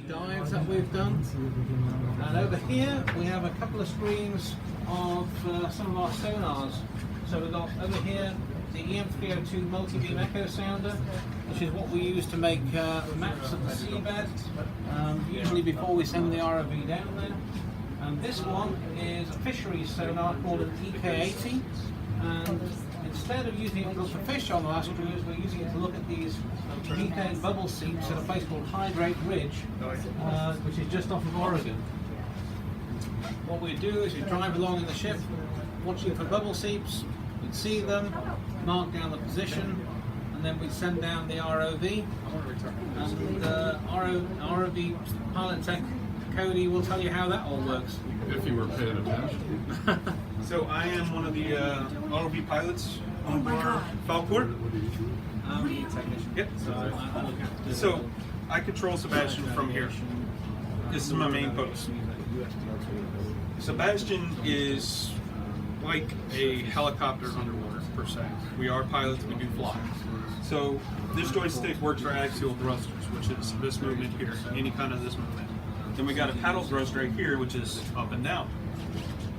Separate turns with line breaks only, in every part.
Dives that we've done, and over here we have a couple of screens of some of our sonars. So we've got over here the EM302 multi-beam echo sounder, which is what we use to make maps of the seabed, usually before we send the ROV down there. And this one is a fisheries sonar called an EK80, and instead of using it to look for fish on the last cruise, we're using it to look at these methane bubble seeps at a place called Hydrate Ridge, which is just off of Oregon. What we do is we drive along in the ship, watching for bubble seeps, we'd see them, mark down the position, and then we'd send down the ROV. And ROV pilot tech Cody will tell you how that all works.
If you were paying attention.
So I am one of the ROV pilots on board FALKOR. Yep. So I control Sebastian from here. This is my main post. Sebastian is like a helicopter underwater per se. We are pilots, we do fly. So this joystick works for axial thrusters, which is this movement here, any kind of this movement. Then we got a paddle thrust right here, which is up and down.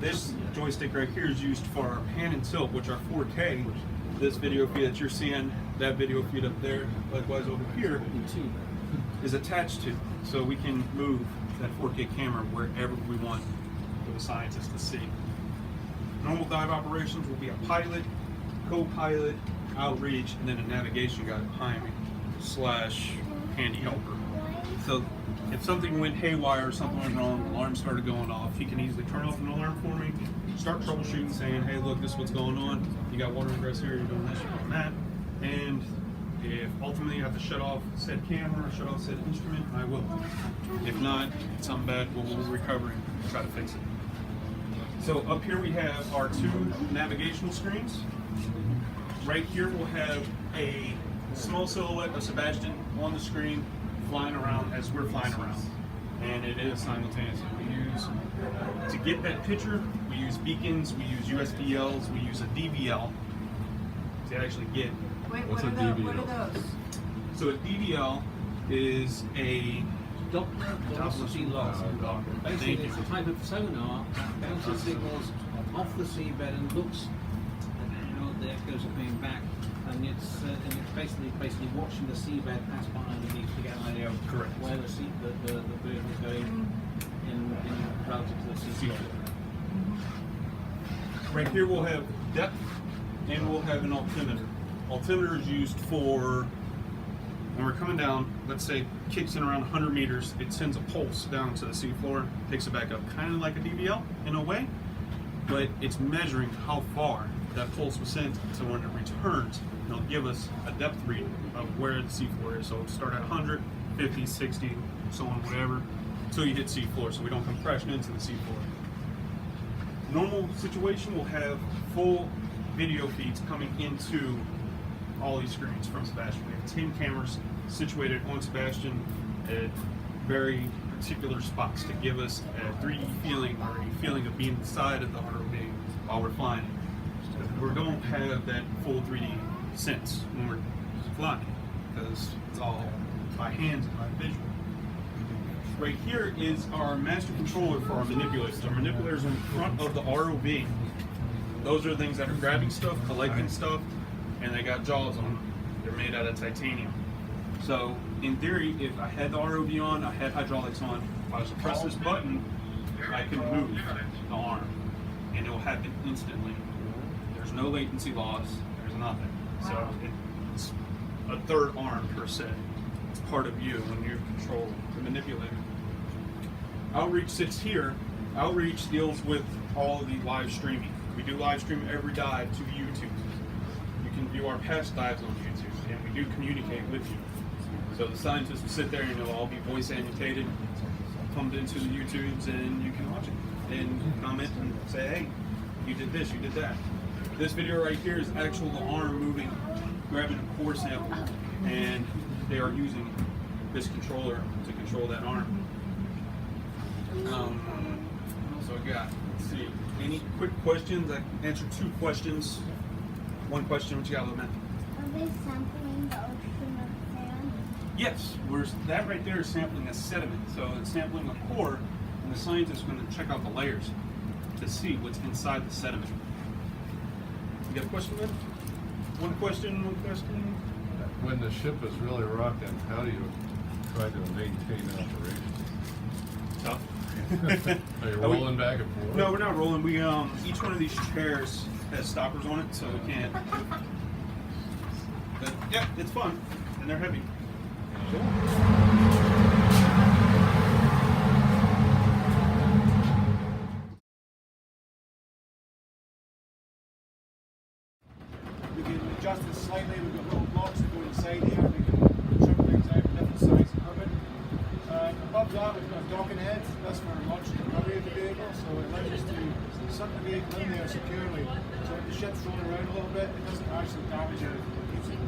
This joystick right here is used for our pan and tilt, which are 4K. This video feed that you're seeing, that video feed up there, likewise over here, is attached to. So we can move that 4K camera wherever we want for the scientists to see. Normal dive operations will be a pilot, co-pilot, outreach, and then a navigation guy behind me, / handy helper. So if something went haywire or something went wrong, the alarm started going off, he can easily turn off an alarm for me, start troubleshooting, saying, hey, look, this is what's going on. You got water ingress here, you're doing this, you're doing that. And if ultimately you have to shut off said camera or shut off said instrument, I will. If not, it's something bad, we'll recover and try to fix it. So up here we have our two navigational screens. Right here we'll have a small silhouette of Sebastian on the screen, flying around as we're flying around, and it is simultaneously. We use, to get that picture, we use beacons, we use USBLs, we use a DVL to actually get.
Wait,
What's
what
a
are
DVL?
What are those?
So a DVL is a
Doppler velocity loss. Basically, it's a type of sonar that bounces signals off the seabed and looks at how the echoes are coming back. And it's basically watching the seabed pass by underneath to get an idea of where the bird is going in relative to the sea floor.
Right here we'll have depth and we'll have an altimeter. Altimeter is used for when we're coming down, let's say kicks in around 100 meters, it sends a pulse down to the seafloor, takes it back up, kind of like a DVL in a way, but it's measuring how far that pulse was sent, so when it returns, it'll give us a depth reading of where the seafloor is. So it'll start at 100, 50, 60, so on, whatever, until you hit seafloor, so we don't come crashing into the seafloor. Normal situation will have full video feeds coming into all these screens from Sebastian. We have 10 cameras situated on Sebastian at very particular spots to give us a 3D feeling or a feeling of being inside of the ROV while we're flying. We don't have that full 3D sense when we're flying because it's all by hands and by visual. Right here is our master controller for our manipulators. Our manipulators are in front of the ROV. Those are things that are grabbing stuff, collecting stuff, and they got jaws on them. They're made out of titanium. So in theory, if I had the ROV on, I had hydraulics on, if I was to press this button, I can move the arm and it will happen instantly. There's no latency loss, there's nothing. So it's a third arm per se. It's part of you when you control the manipulator. Outreach sits here. Outreach deals with all the live streaming. We do live stream every dive to YouTube. You can view our past dives on YouTube, and we do communicate with you. So the scientists will sit there and it'll all be voice annotated, pumped into the YouTubes, and you can watch it and comment and say, hey, you did this, you did that. This video right here is actual arm moving, grabbing a core sample, and they are using this controller to control that arm. So I got, let's see, any quick questions? I can answer 2 questions. 1 question, what you got, little man?
Are they sampling the ocean of sand?
Yes, that right there is sampling a sediment. So it's sampling a core, and the scientist is going to check out the layers to see what's inside the sediment. You got a question, then? One question.
When the ship is really rocking, how do you try to maintain operations?
Tough.
Are you rolling back and forth?
No, we're not rolling. We each one of these chairs has stoppers on it, so we can't. But yeah, it's fun, and they're heavy.
We can adjust it slightly. We've got little blocks that go inside here. We can trim things out of different size equipment. Above that, we've got a docking head. That's for launching and recovery of the vehicle. So it allows us to suck the vehicle in there securely. So if the ship's rolling around a little bit, it doesn't actually damage it. It keeps it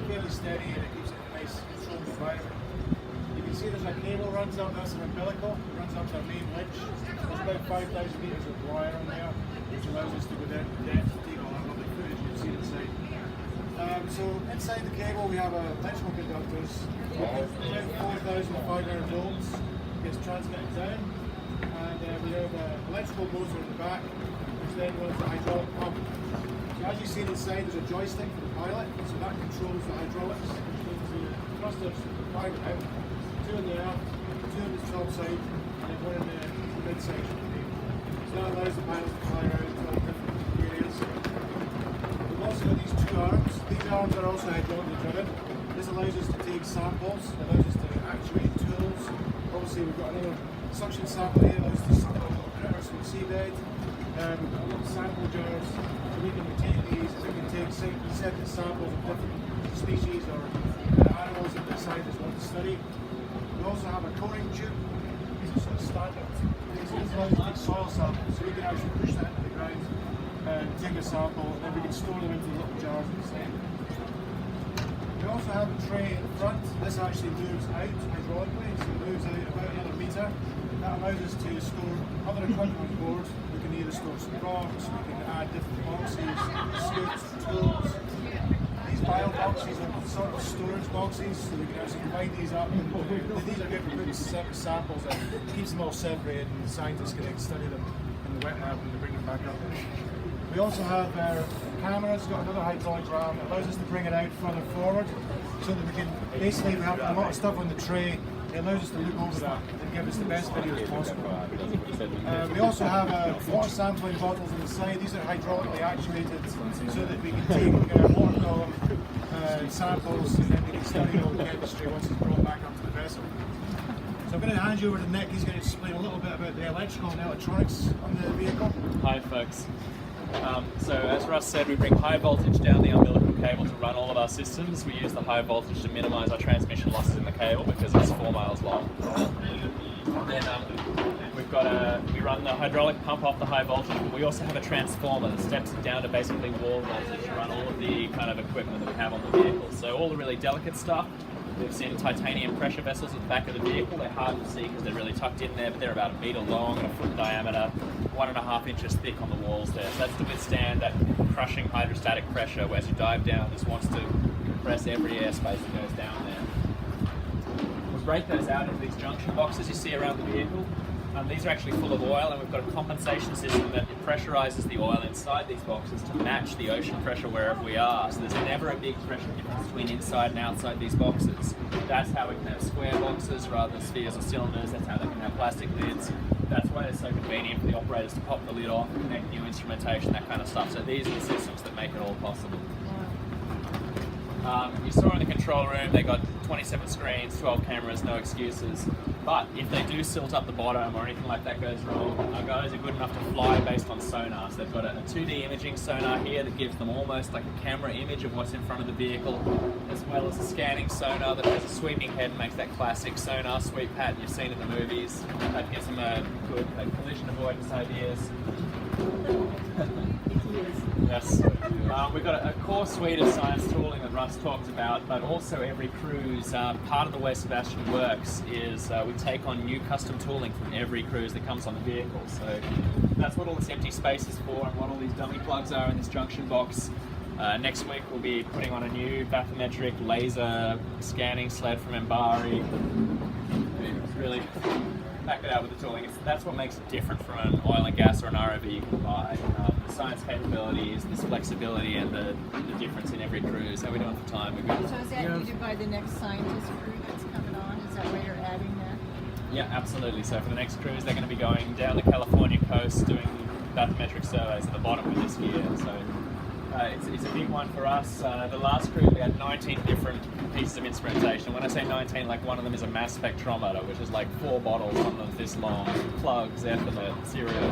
fairly steady and it keeps it in a nice controlled environment. You can see there's a cable runs up. That's an umbilical. It runs up to a main winch. There's about 5,000 meters of wire in there, which allows us to go down to depth to take all that lovely footage you can see inside. So inside the cable we have electrical conductors. About 4,500 volts gets transmitted down, and we have an electrical motor in the back, which then runs the hydraulic pump. So as you see inside, there's a joystick for the pilot, so that controls the hydraulics, controls the thrusters, five out, two in the air, two on the top side, and then one in the mid section. So that allows the pilot to fly around to all different areas. We've also got these two arms. These arms are also hydraulically driven. This allows us to take samples, allows us to actuate tools. Obviously we've got another suction sample here, allows us to sample critters from the seabed. We've got little sample jars, so we can take these and we can take separate samples of different species or animals that the scientists want to study. We also have a coring tube. These are sort of standard. These allow us to take soil samples, so we can actually push that into the ground and take a sample, and then we can store them into little jars instead. We also have a tray in front. This actually moves out hydraulically, so it moves out about another metre. That allows us to store other equipment on board. We can either store some rocks, we can add different boxes, scoots, tools. These bio boxes are sort of storage boxes, so we can actually divide these up. These are good for putting separate samples in. It keeps them all separated, and the scientists can then study them in the wet lab when they bring them back up. We also have our cameras, got another hydraulic ram. It allows us to bring it out further forward so that we can, basically we have a lot of stuff on the tray. It allows us to look over that and give us the best videos possible. We also have water sampling bottles on the side. These are hydraulically actuated so that we can take water column samples and then we can study all the chemistry once it's brought back up to the vessel. So I'm going to hand you over to Nick. He's going to explain a little bit about the electrical and electronics on the vehicle.
Hi folks. So as Russ said, we bring high voltage down the umbilical cable to run all of our systems. We use the high voltage to minimize our transmission losses in the cable because it's 4 miles long. Then we run the hydraulic pump off the high voltage, but we also have a transformer that steps it down to basically wall voltage to run all of the kind of equipment that we have on the vehicle. So all the really delicate stuff. We've seen titanium pressure vessels at the back of the vehicle. They're hard to see because they're really tucked in there, but they're about 1 meter long and 1 foot diameter, 1.5 inches thick on the walls there. So that's to withstand that crushing hydrostatic pressure where as you dive down, this wants to compress every airspace that goes down there. We break those out into these junction boxes you see around the vehicle. These are actually full of oil, and we've got a compensation system that pressurizes the oil inside these boxes to match the ocean pressure wherever we are. So there's never a big pressure difference between inside and outside these boxes. That's how we can have square boxes rather than spheres or cylinders. That's how they can have plastic lids. That's why it's so convenient for the operators to pop the lid off, connect new instrumentation, that kind of stuff. So these are the systems that make it all possible. You saw in the control room, they got 27 screens, 12 cameras, no excuses. But if they do silt up the bottom or anything like that goes wrong, our guys are good enough to fly based on sonar. So they've got a 2D imaging sonar here that gives them almost like a camera image of what's in front of the vehicle, as well as a scanning sonar that has a sweeping head and makes that classic sonar sweep pattern you've seen in the movies. That gives them a good collision avoidance ideas. Yes. We've got a core suite of science tooling that Russ talked about, but also every cruise, part of the way Sebastian works is we take on new custom tooling from every cruise that comes on the vehicle. So that's what all this empty space is for and what all these dummy plugs are in this junction box. Next week we'll be putting on a new bathymetric laser scanning sled from Embari. Really back it out with the tooling. That's what makes it different from an oil and gas or an ROV you can buy. The science capabilities, this flexibility, and the difference in every cruise. How we doing for time?
So is that needed by the next scientist crew that's coming on? Is that why you're adding that?
Yeah, absolutely. So for the next cruise, they're going to be going down the California coast doing bathymetric surveys at the bottom with this gear. So it's a big one for us. The last cruise we had 19 different pieces of instrumentation. When I say 19, like one of them is a mass spectrometer, which is like 4 bottles on them this long, plugs, ethernet, serial.